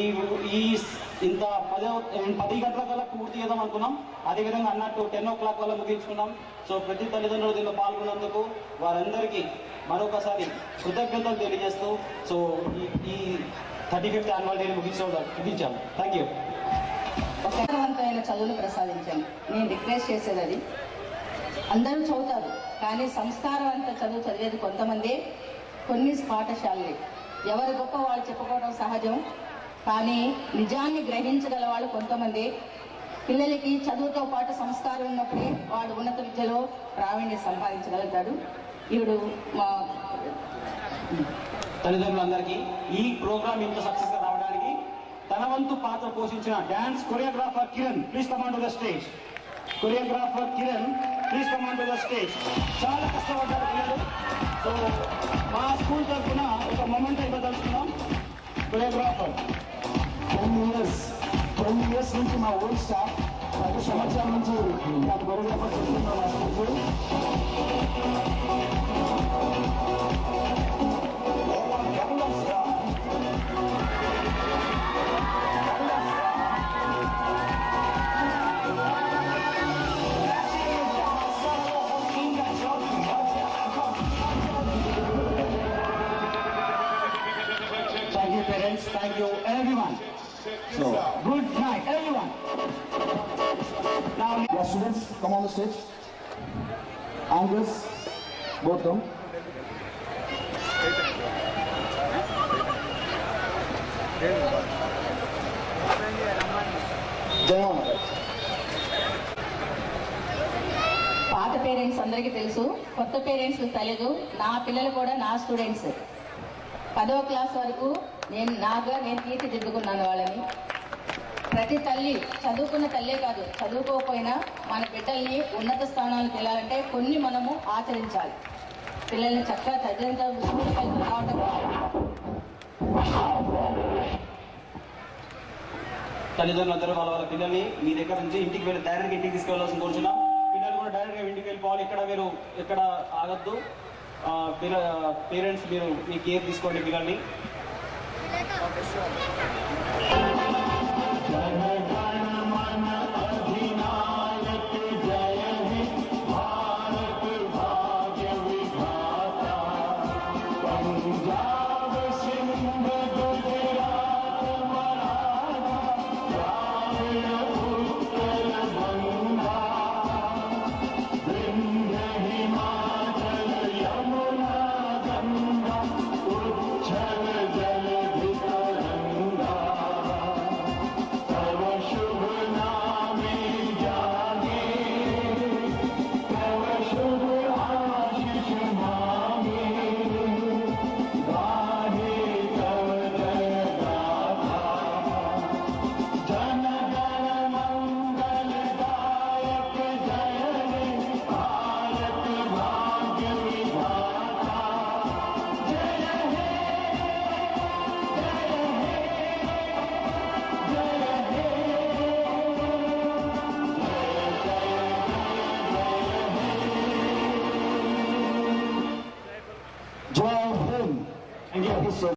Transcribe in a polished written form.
ఈ ఈ ఇంత 10 గంటల కల్లా పూర్తి చేద్దాం అనుకున్నాం. అదేవిధంగా అన్నట్టు 10 o'clock వల్ల ముగించుకున్నాం. సో ప్రతి తల్లిదండ్రులు దీనిలో పాల్గొన్నందుకు వారందరికీ మరొకసారి కృతజ్ఞతలు తెలియజేస్తూ సో ఈ 35th యాన్యువల్ డేని ముగించాము. Thank you. ఉపయోగవంతమైన చదువును ప్రసాదించండి. నేను రిక్వెస్ట్ చేసేది అది అందరూ చదువుతారు, కానీ సంస్కారవంత చదువు చదివేది కొంతమంది, కొన్ని పాఠశాలలే. ఎవరి గొప్ప వాళ్ళు చెప్పుకోవడం సహజం, కానీ నిజాన్ని గ్రహించగల వాళ్ళు కొంతమంది. పిల్లలకి చదువుతో పాటు సంస్కారం ఉన్నప్పుడే వాడు ఉన్నత విద్యలో ప్రావీణ్యం సంపాదించగలుగుతాడు. ఇప్పుడు మా తల్లిదండ్రులందరికీ ఈ ప్రోగ్రామ్ ఇంత సక్సెస్ గా రావడానికి తన వంతు పాత్ర పోషించిన dance choreographer Kiran, please come on to the stage. Choreographer Kiran, please come on to the stage. చాలా కష్టపడ్డారు పిల్లలు. సో మా స్కూల్ తరఫున ఒక మొమెంట్ ఇవ్వదలుచుకున్నాం. కొరియోగ్రాఫర్ 10 years నుంచి మా ఓల్డ్ స్టాఫ్ 10 సంవత్సరాల నుంచి నాకు కొరియోగ్రాఫర్ చేస్తున్నాం మా school. Thank you parents, thank you everyone. So good night everyone. Now Yeah, students, come on the stage. Angus, both them. Jayan. పాత పేరెంట్స్ అందరికీ తెలుసు, కొత్త పేరెంట్స్ తెలియదు. నా పిల్లలు కూడా నా స్టూడెంట్స్. 10వ క్లాస్ వరకు నేను తీర్చిదిద్దుకున్నాను వాళ్ళని. ప్రతి తల్లి, చదువుకున్న తల్లే కాదు, చదువుకోకపోయినా మన బిడ్డల్ని ఉన్నత స్థానాలకు వెళ్ళాలంటే కొన్ని మనము ఆచరించాలి. పిల్లల్ని చక్కగా చదివేంత స్కూల్కి వెళ్తూ రావడం. తల్లిదండ్రులందరూ వాళ్ళ పిల్లల్ని మీ దగ్గర నుంచి ఇంటికి వెళ్ళి డైరెక్ట్గా ఇంటికి తీసుకెళ్లాల్సిన కోరుచున్నాం. పిల్లలు కూడా డైరెక్ట్గా ఇంటికి వెళ్ళిపోవాలి. ఎక్కడ ఆగద్దు. పేరెంట్స్ మీరు మీ కేర్ తీసుకోండి పిల్లల్ని.